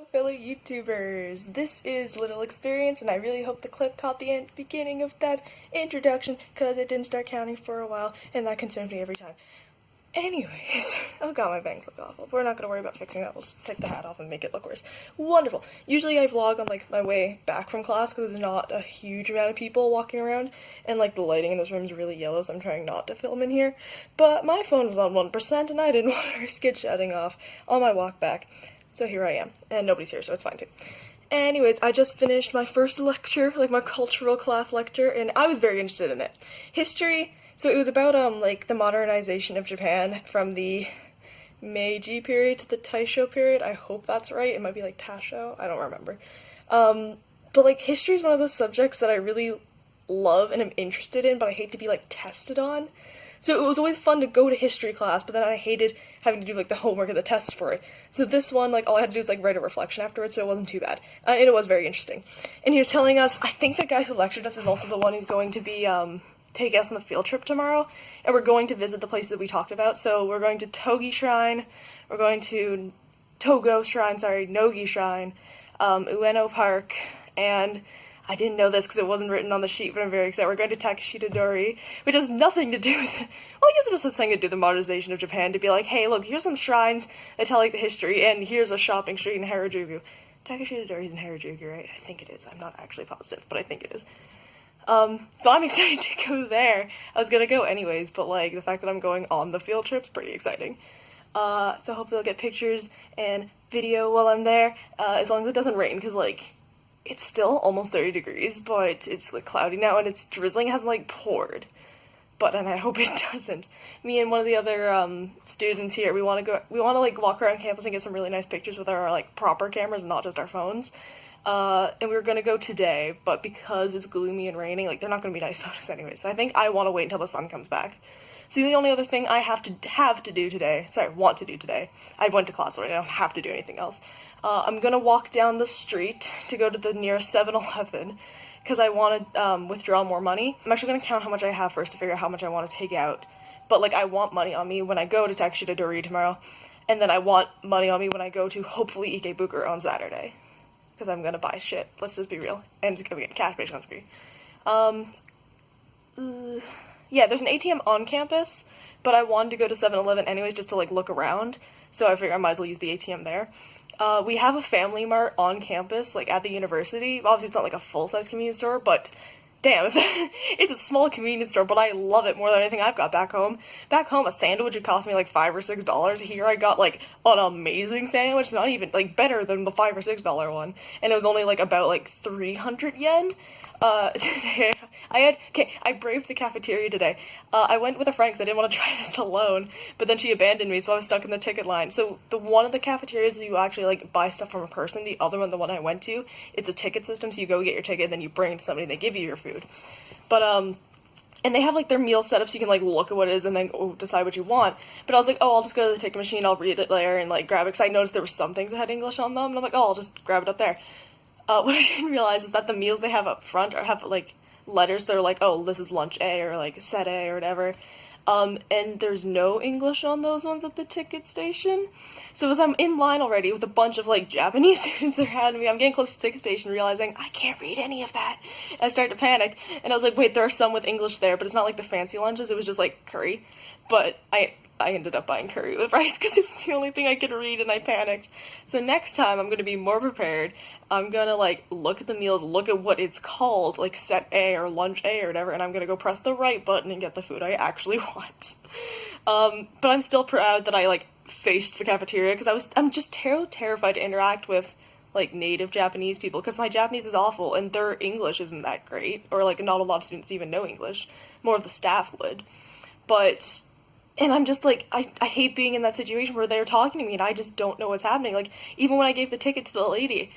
Fellow YouTubers, this is Little Experience, and I really hope the clip caught the beginning of that introduction, because it didn't start counting for a while, and that concerns me every time. Anyways, oh god, my bangs look awful. We're not going to worry about fixing that, we'll just take the hat off and make it look worse. Wonderful. Usually I vlog on, my way back from class, because there's not a huge amount of people walking around, and, the lighting in this room is really yellow, so I'm trying not to film in here. But my phone was on 1%, and I didn't want to risk it shutting off on my walk back. So here I am, and nobody's here, so it's fine too. Anyways, I just finished my first lecture, my cultural class lecture, and I was very interested in it. History, so it was about, the modernization of Japan from the Meiji period to the Taisho period. I hope that's right. It might be Tasho, I don't remember. But history is one of those subjects that I really love and am interested in, but I hate to be, tested on. So it was always fun to go to history class, but then I hated having to do, the homework and the tests for it. So this one, all I had to do was, write a reflection afterwards, so it wasn't too bad. And it was very interesting. And he was telling us, I think the guy who lectured us is also the one who's going to be, taking us on the field trip tomorrow, and we're going to visit the places that we talked about. So we're going to Togi Shrine, we're going to Nogi Shrine, Ueno Park, and I didn't know this because it wasn't written on the sheet, but I'm very excited. We're going to Takeshita Dori, which has nothing to do with it. Well, I guess it just has something to do with the modernization of Japan, to be like, hey, look, here's some shrines that tell, the history, and here's a shopping street in Harajuku. Takeshita Dori's in Harajuku, right? I think it is. I'm not actually positive, but I think it is. So I'm excited to go there. I was gonna go anyways, but, the fact that I'm going on the field trip's pretty exciting. So hopefully I'll get pictures and video while I'm there, as long as it doesn't rain, because, it's still almost 30 degrees, but it's cloudy now and it's drizzling. It hasn't poured, and I hope it doesn't. Me and one of the other students here, we want to walk around campus and get some really nice pictures with our proper cameras, not just our phones. And we were gonna go today, but because it's gloomy and raining, they're not gonna be nice photos anyway. So I think I want to wait until the sun comes back. So the only other thing I want to do today, I went to class already, I don't have to do anything else. I'm gonna walk down the street to go to the nearest 7-Eleven, because I want to withdraw more money. I'm actually gonna count how much I have first to figure out how much I want to take out. But I want money on me when I go to Takeshita Dori tomorrow, and then I want money on me when I go to hopefully IKEBUKURO on Saturday. Because I'm gonna buy shit, let's just be real. And it's gonna get cash based on free. Yeah, there's an ATM on campus, but I wanted to go to 7-Eleven anyways just to look around, so I figured I might as well use the ATM there. We have a Family Mart on campus, at the university. Obviously it's not a full-size convenience store, but damn, it's a small convenience store, but I love it more than anything I've got back home. Back home, a sandwich would cost me $5 or $6. Here I got an amazing sandwich, not even better than the $5 or $6 one, and it was only about 300 yen. Today, I braved the cafeteria today. I went with a friend because I didn't want to try this alone, but then she abandoned me, so I was stuck in the ticket line. So the one of the cafeterias you actually buy stuff from a person, the other one, the one I went to, it's a ticket system, so you go get your ticket and then you bring it to somebody and they give you your food. But and they have their meal set up so you can look at what it is and then decide what you want. But I was I'll just go to the ticket machine, I'll read it there and grab it, because I noticed there were some things that had English on them, and I'm I'll just grab it up there. What I didn't realize is that the meals they have up front have letters that are oh, this is lunch A, or set A, or whatever. And there's no English on those ones at the ticket station. So as I'm in line already with a bunch of Japanese students around me, I'm getting close to the ticket station realizing I can't read any of that. And I started to panic, and I was wait, there are some with English there, but it's not the fancy lunches, it was just curry. But I ended up buying curry with rice because it was the only thing I could read, and I panicked. So next time I'm going to be more prepared. I'm going to look at the meals, look at what it's called, set A or lunch A or whatever, and I'm going to go press the right button and get the food I actually want. But I'm still proud that I faced the cafeteria, because I'm just terrified to interact with native Japanese people, because my Japanese is awful and their English isn't that great, or not a lot of students even know English. More of the staff would. And I'm just I hate being in that situation where they're talking to me and I just don't know what's happening. Even when I gave the ticket to the lady,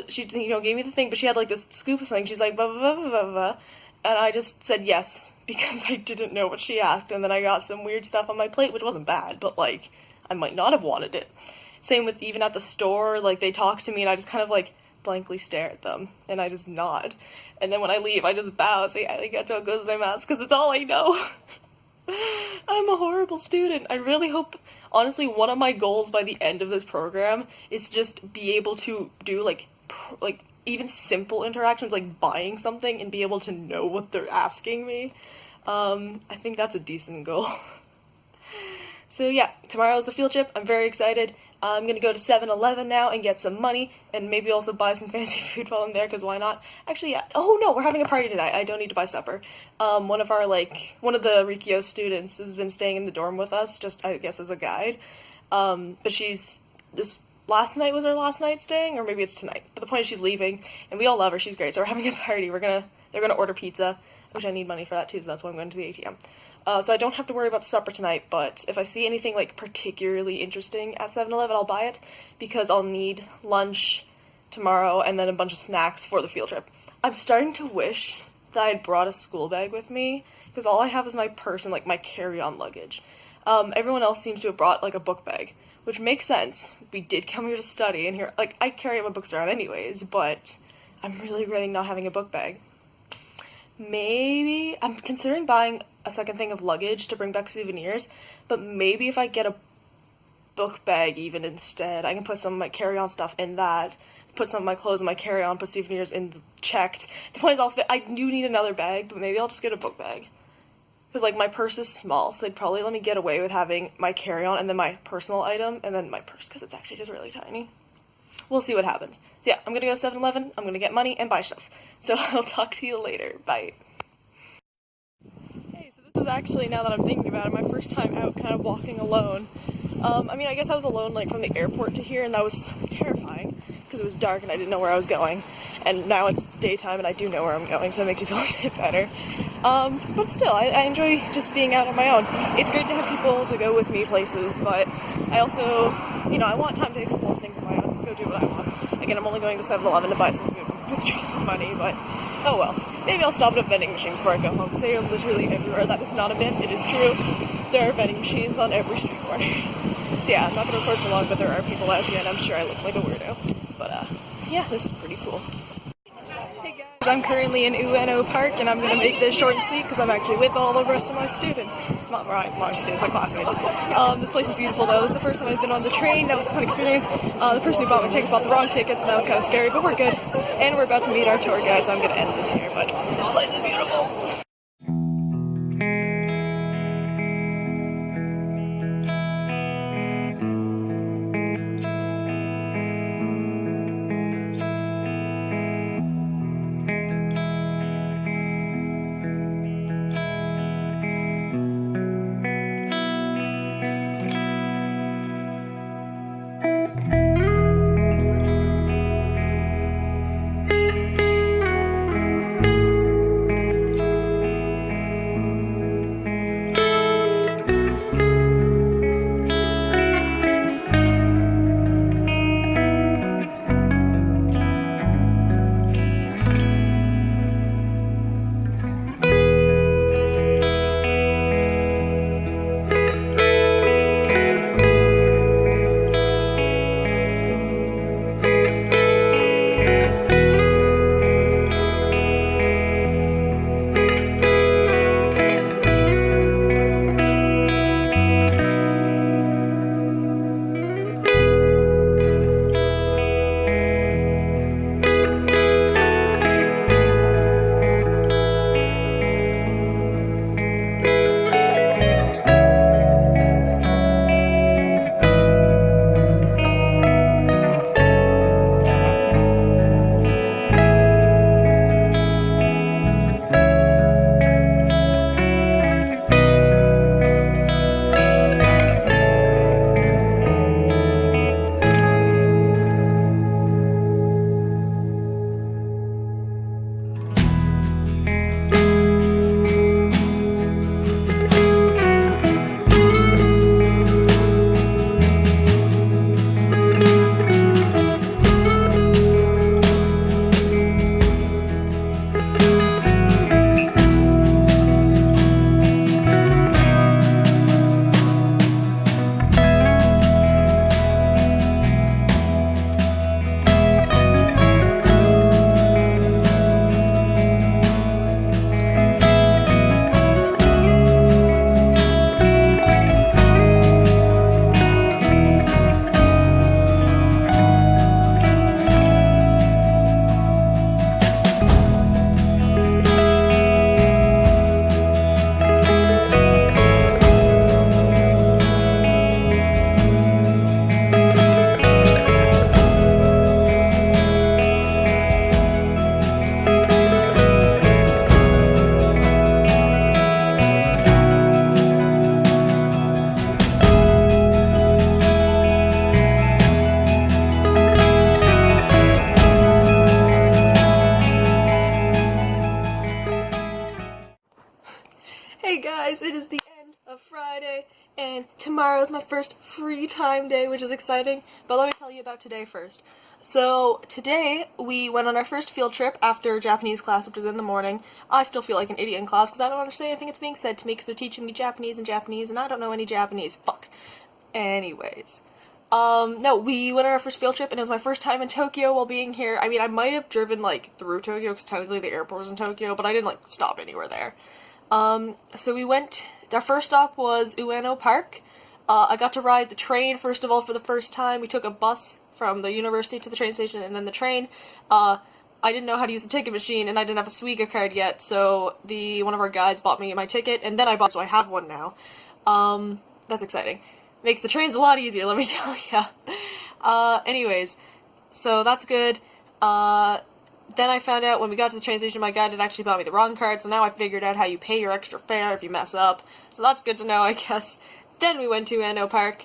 she, gave me the thing, but she had this scoop of something. She's blah, blah, blah, blah, blah, blah. And I just said yes, because I didn't know what she asked, and then I got some weird stuff on my plate, which wasn't bad, but, I might not have wanted it. Same with even at the store, they talk to me and I just kind of, blankly stare at them, and I just nod. And then when I leave, I just bow, say arigatou gozaimasu, because it's all I know. I'm a horrible student. I really hope, honestly, one of my goals by the end of this program is just be able to do like even simple interactions like buying something and be able to know what they're asking me. I think that's a decent goal. So yeah, tomorrow's the field trip. I'm very excited. I'm gonna go to 7-Eleven now and get some money and maybe also buy some fancy food while I'm there, because why not? Actually, yeah. Oh no, we're having a party tonight. I don't need to buy supper. One of the Rikyo students has been staying in the dorm with us, just I guess as a guide. But last night was her last night staying, or maybe it's tonight. But the point is she's leaving, and we all love her. She's great. So we're having a party. They're gonna order pizza, which I need money for that too, so that's why I'm going to the ATM. So I don't have to worry about supper tonight, but if I see anything like particularly interesting at 7-Eleven, I'll buy it, because I'll need lunch tomorrow and then a bunch of snacks for the field trip. I'm starting to wish that I'd brought a school bag with me, because all I have is my purse and like my carry-on luggage. Everyone else seems to have brought like a book bag, which makes sense. We did come here to study, and here, like, I carry my books around anyways, but I'm really regretting not having a book bag. Maybe I'm considering buying a second thing of luggage to bring back souvenirs, but maybe if I get a book bag even instead, I can put some of my carry-on stuff in that, put some of my clothes in my carry-on, put souvenirs in the checked. The point is I do need another bag, but maybe I'll just get a book bag. Because, like, my purse is small, so they'd probably let me get away with having my carry-on and then my personal item and then my purse, because it's actually just really tiny. We'll see what happens. So yeah, I'm gonna go to 7-Eleven, I'm gonna get money and buy stuff. So I'll talk to you later. Bye. Hey, so this is actually, now that I'm thinking about it, my first time out kind of walking alone. I mean, I guess I was alone, like, from the airport to here, and that was terrifying, because it was dark and I didn't know where I was going. And now it's daytime and I do know where I'm going, so it makes me feel a bit better. But still, I enjoy just being out on my own. It's great to have people to go with me places, but I also, I want time to explore things on my own, just go do what I want. Again, I'm only going to 7-Eleven to buy some food and withdraw some money, but oh well. Maybe I'll stop at a vending machine before I go home, because they are literally everywhere. That is not a myth, it is true. There are vending machines on every street corner. So yeah, I'm not going to record for long, but there are people out here, and I'm sure I look like a weirdo. But yeah, this is pretty cool. Hey guys, I'm currently in Ueno Park, and I'm going to make this short and sweet because I'm actually with all the rest of my students. Not my students, my classmates. This place is beautiful though. It was the first time I've been on the train. That was a fun experience. The person who bought my ticket bought the wrong tickets, and that was kind of scary, but we're good. And we're about to meet our tour guide, so I'm going to end this here, but this place is beautiful. and tomorrow is my first free time day, which is exciting, but let me tell you about today first. So today we went on our first field trip after Japanese class, which was in the morning. I still feel like an idiot in class because I don't understand anything that's being said to me because they're teaching me Japanese and I don't know any Japanese. Fuck. Anyways. No, we went on our first field trip and it was my first time in Tokyo while being here. I mean, I might have driven, like, through Tokyo because technically the airport was in Tokyo, but I didn't, like, stop anywhere there. So we went, our first stop was Ueno Park. I got to ride the train, first of all, for the first time. We took a bus from the university to the train station and then the train. I didn't know how to use the ticket machine and I didn't have a Suica card yet, so one of our guides bought me my ticket and then I bought, so I have one now. That's exciting. Makes the trains a lot easier, let me tell ya. Anyways, so that's good. Then I found out when we got to the train station my guide had actually bought me the wrong card, so now I figured out how you pay your extra fare if you mess up. So that's good to know, I guess. Then we went to Ueno Park.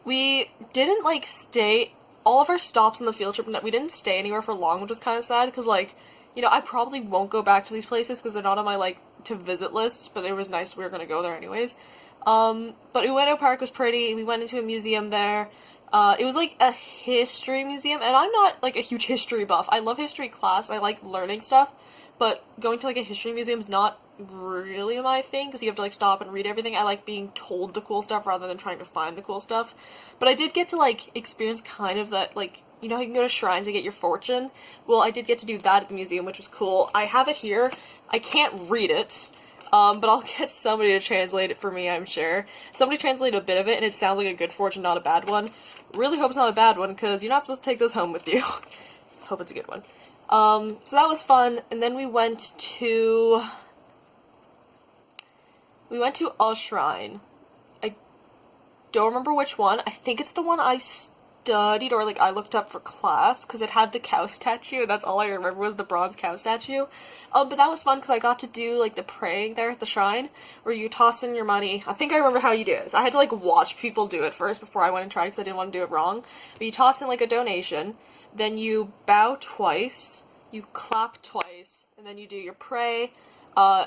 We didn't, like, stay, all of our stops on the field trip, we didn't stay anywhere for long, which was kind of sad, because, like, you know, I probably won't go back to these places because they're not on my, like, to-visit list, but it was nice we were going to go there anyways. But Ueno Park was pretty. We went into a museum there. It was like a history museum, and I'm not like a huge history buff. I love history class, and I like learning stuff, but going to like a history museum is not really my thing, because you have to like stop and read everything. I like being told the cool stuff rather than trying to find the cool stuff. But I did get to like experience kind of that, like, you know how you can go to shrines and get your fortune? Well, I did get to do that at the museum, which was cool. I have it here. I can't read it. But I'll get somebody to translate it for me, I'm sure. Somebody translated a bit of it, and it sounds like a good fortune, not a bad one. Really hope it's not a bad one, because you're not supposed to take those home with you. Hope it's a good one. So that was fun, and then we went to a shrine. I don't remember which one. I think it's the one I studied, or like I looked up for class, because it had the cow statue, and that's all I remember was the bronze cow statue. But that was fun because I got to do like the praying there at the shrine, where you toss in your money. I think I remember how you do this. I had to like watch people do it first before I went and tried because I didn't want to do it wrong. But you toss in like a donation, then you bow twice, you clap twice, and then you do your pray.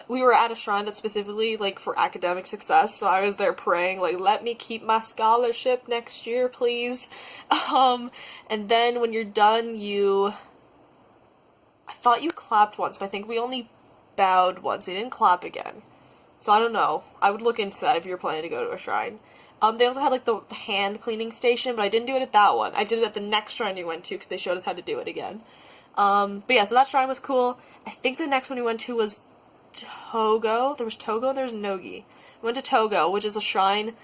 We were at a shrine that's specifically, like, for academic success, so I was there praying, like, let me keep my scholarship next year, please. And then when you're done, I thought you clapped once, but I think we only bowed once. We didn't clap again. So I don't know. I would look into that if you were planning to go to a shrine. They also had, like, the hand cleaning station, but I didn't do it at that one. I did it at the next shrine we went to, because they showed us how to do it again. But yeah, so that shrine was cool. I think the next one we went to was Togo. There was Togo and there was Nogi. We went to Togo, which is a shrine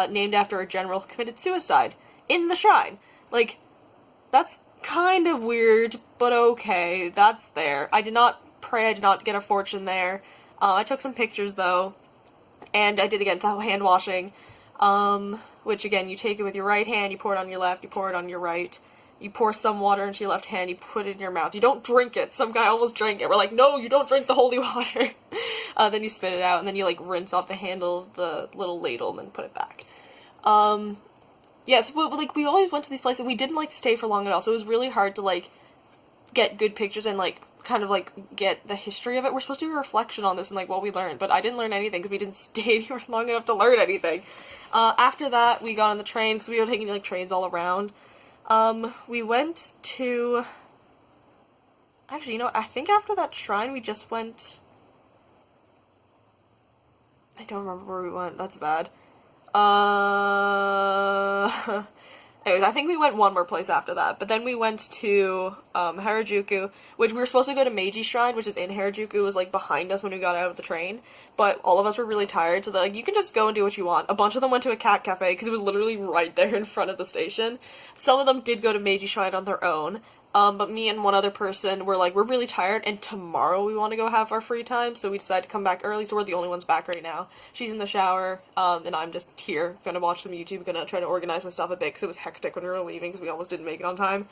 named after a general who committed suicide in the shrine. Like, that's kind of weird, but okay, that's there. I did not pray, I did not get a fortune there. I took some pictures though, and I did again the hand washing, which again, you take it with your right hand, you pour it on your left, you pour it on your right. You pour some water into your left hand, you put it in your mouth. You don't drink it. Some guy almost drank it. We're like, no, you don't drink the holy water. Then you spit it out, and then you, like, rinse off the handle of the little ladle and then put it back. Yeah, so, like, we always went to these places, and we didn't, like, stay for long at all, so it was really hard to, like, get good pictures and, like, kind of, like, get the history of it. We're supposed to do a reflection on this and, like, what we learned, but I didn't learn anything because we didn't stay anywhere long enough to learn anything. After that, we got on the train, because we were taking, like, trains all around. We went to, actually, you know, I think after that shrine we just went, I don't remember where we went, that's bad. Anyways, I think we went one more place after that, but then we went to, Harajuku, which we were supposed to go to Meiji Shrine, which is in Harajuku. It was, like, behind us when we got out of the train, but all of us were really tired, so they're like, you can just go and do what you want. A bunch of them went to a cat cafe, because it was literally right there in front of the station. Some of them did go to Meiji Shrine on their own, but me and one other person were like, we're really tired, and tomorrow we want to go have our free time, so we decided to come back early, so we're the only ones back right now. She's in the shower, and I'm just here, gonna watch some YouTube, gonna try to organize my stuff a bit, because it was hectic when we were leaving, because we almost didn't make it on time.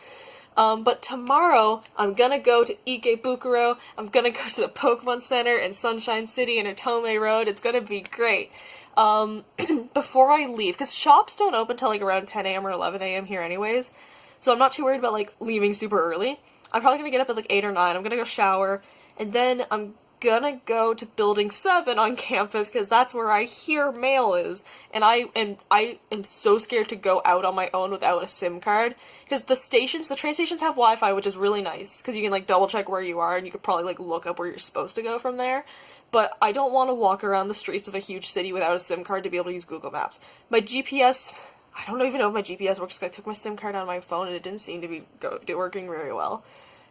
But tomorrow, I'm gonna go to Ikebukuro, I'm gonna go to the Pokemon Center in Sunshine City and Otome Road, it's gonna be great. Before I leave, because shops don't open till like around 10 a.m. or 11 a.m. here anyways, so I'm not too worried about, like, leaving super early. I'm probably gonna get up at, like, 8 or 9, I'm gonna go shower, and then I'm gonna go to Building 7 on campus because that's where I hear mail is. And I am so scared to go out on my own without a SIM card because the train stations have Wi-Fi, which is really nice because you can like double check where you are and you could probably like look up where you're supposed to go from there. But I don't want to walk around the streets of a huge city without a SIM card to be able to use Google Maps. My GPS, I don't even know if my GPS works because I took my SIM card out of my phone and it didn't seem to be working very well.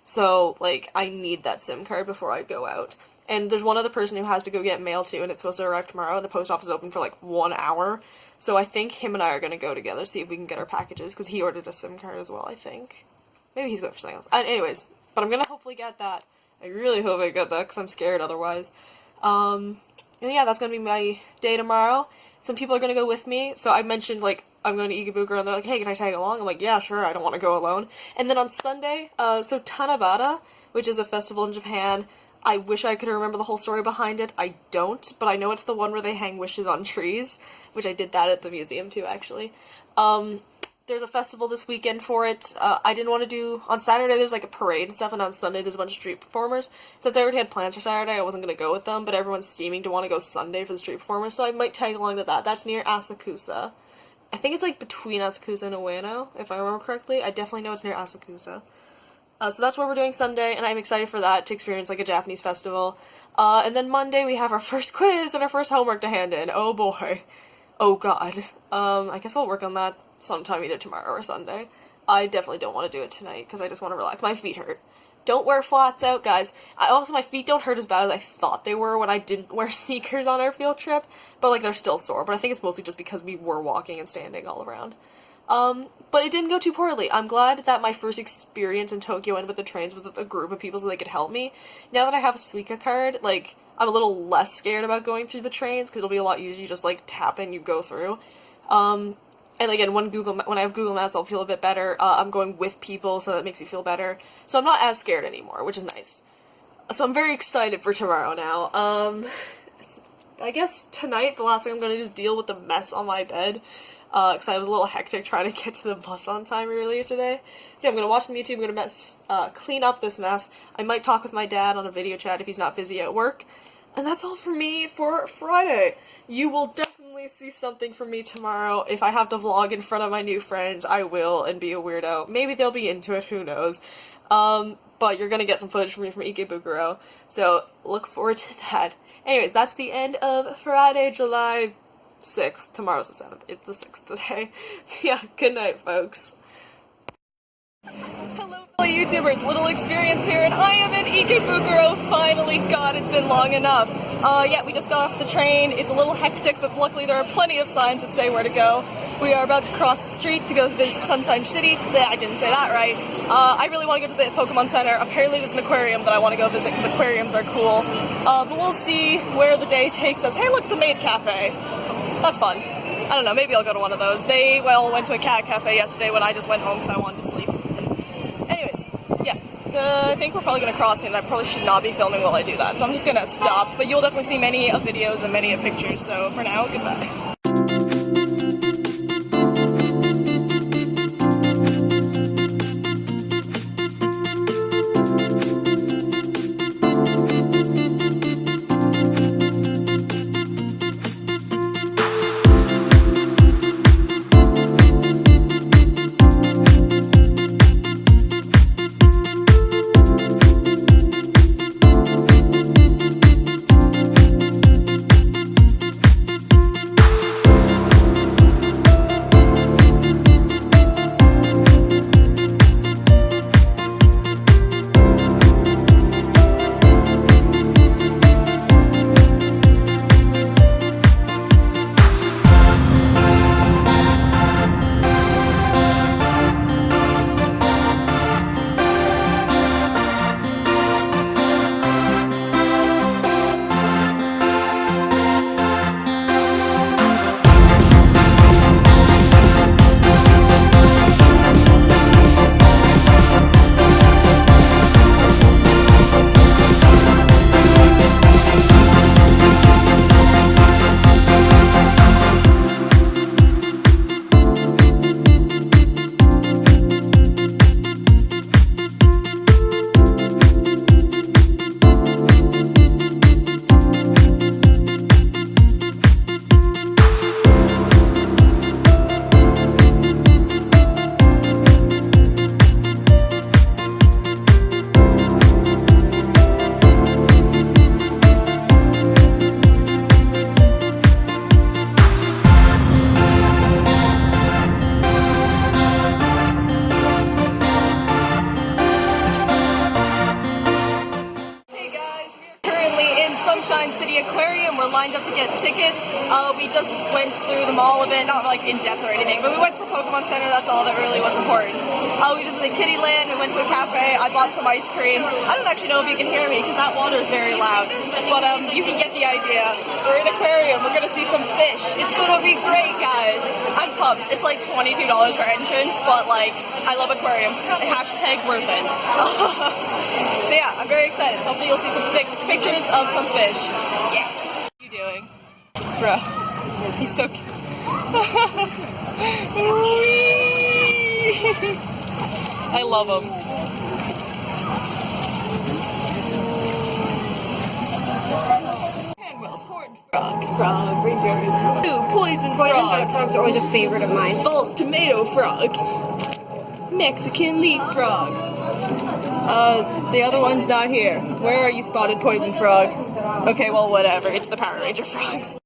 So, like, I need that SIM card before I go out. And there's one other person who has to go get mail too, and it's supposed to arrive tomorrow, and the post office is open for like 1 hour. So I think him and I are going to go together, see if we can get our packages, because he ordered a SIM card as well, I think. Maybe he's going for something else. Anyways, but I'm going to hopefully get that. I really hope I get that, because I'm scared otherwise. And yeah, that's going to be my day tomorrow. Some people are going to go with me, so I mentioned, like, I'm going to IKEBUKURO, and they're like, hey, can I tag along? I'm like, yeah, sure, I don't want to go alone. And then on Sunday, so Tanabata, which is a festival in Japan, I wish I could remember the whole story behind it. I don't, but I know it's the one where they hang wishes on trees, which I did that at the museum too, actually. There's a festival this weekend for it. I didn't want to do... On Saturday, there's like a parade and stuff, and on Sunday, there's a bunch of street performers. Since I already had plans for Saturday, I wasn't going to go with them, but everyone's steaming to want to go Sunday for the street performers, so I might tag along to that. That's near Asakusa. I think it's like between Asakusa and Ueno, if I remember correctly. I definitely know it's near Asakusa. So that's what we're doing Sunday, and I'm excited for that, to experience like a Japanese festival. And then Monday we have our first quiz and our first homework to hand in. Oh boy. Oh god. I guess I'll work on that sometime either tomorrow or Sunday. I definitely don't want to do it tonight, because I just want to relax. My feet hurt. Don't wear flats out, guys. Also, my feet don't hurt as bad as I thought they were when I didn't wear sneakers on our field trip, but like they're still sore, but I think it's mostly just because we were walking and standing all around. But it didn't go too poorly. I'm glad that my first experience in Tokyo ended with the trains with a group of people so they could help me. Now that I have a Suica card, like, I'm a little less scared about going through the trains, because it'll be a lot easier. You just, like, tap and you go through. And again, when I have Google Maps, I'll feel a bit better. I'm going with people, so that makes me feel better. So I'm not as scared anymore, which is nice. So I'm very excited for tomorrow now. I guess tonight, the last thing I'm going to do is deal with the mess on my bed. Because I was a little hectic trying to get to the bus on time earlier today. So yeah, I'm going to watch some YouTube, I'm going to clean up this mess. I might talk with my dad on a video chat if he's not busy at work. And that's all for me for Friday. You will definitely see something from me tomorrow. If I have to vlog in front of my new friends, I will, and be a weirdo. Maybe they'll be into it, who knows. But you're going to get some footage from me from IKEBUKURO. So look forward to that. Anyways, that's the end of Friday, July 6th. Tomorrow's the 7th. It's the 6th today. So yeah, good night, folks. Hello, fellow YouTubers. Little experience here, and I am in IKEBUKURO. Finally, God, it's been long enough. Yeah, we just got off the train. It's a little hectic, but luckily there are plenty of signs that say where to go. We are about to cross the street to go visit Sunshine City. I didn't say that right. I really want to go to the Pokemon Center. Apparently there's an aquarium that I want to go visit because aquariums are cool. But we'll see where the day takes us. Hey, look, it's a maid cafe. That's fun. I don't know, maybe I'll go to one of those. They, well, went to a cat cafe yesterday when I just went home because I wanted to sleep. Anyways, yeah, I think we're probably going to cross, and I probably should not be filming while I do that, so I'm just going to stop. But you'll definitely see many videos and many pictures, so for now, goodbye. Sunshine City Aquarium. We're lined up to get tickets. We just went through them all of it, not like in depth or anything, but we went to the Pokemon Center. That's all that really was important. We visited Kittyland. We went to a cafe. I bought some ice cream. I don't actually know if you can hear me because that water is very loud, but you can get the idea. We're in an aquarium. We're gonna see some fish. It's gonna be great, guys. I'm pumped. It's like $22 for entrance, but like I love aquarium. Hashtag worth it. So yeah, I'm very excited. Hopefully you'll see some pictures of some fish. Yeah. What are you doing? Bruh. He's so cute. I love him. Handwell's horned frog. Frog, rebirth. Ooh, poison frog. Frogs are always a favorite of mine. False tomato frog. Mexican leaf frog. The other one's not here. Where are you, spotted poison frog? Okay, well, whatever. It's the Power Ranger frogs.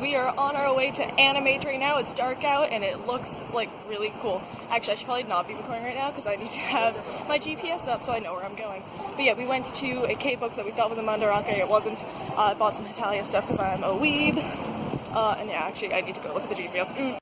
We are on our way to Animate right now. It's dark out and it looks like really cool. Actually, I should probably not be recording right now because I need to have my GPS up so I know where I'm going. But yeah, we went to a IKEBUKURO'S that we thought was in Mandarake. It wasn't. I bought some Italia stuff because I'm a weeb. And yeah, actually, I need to go look at the GPS.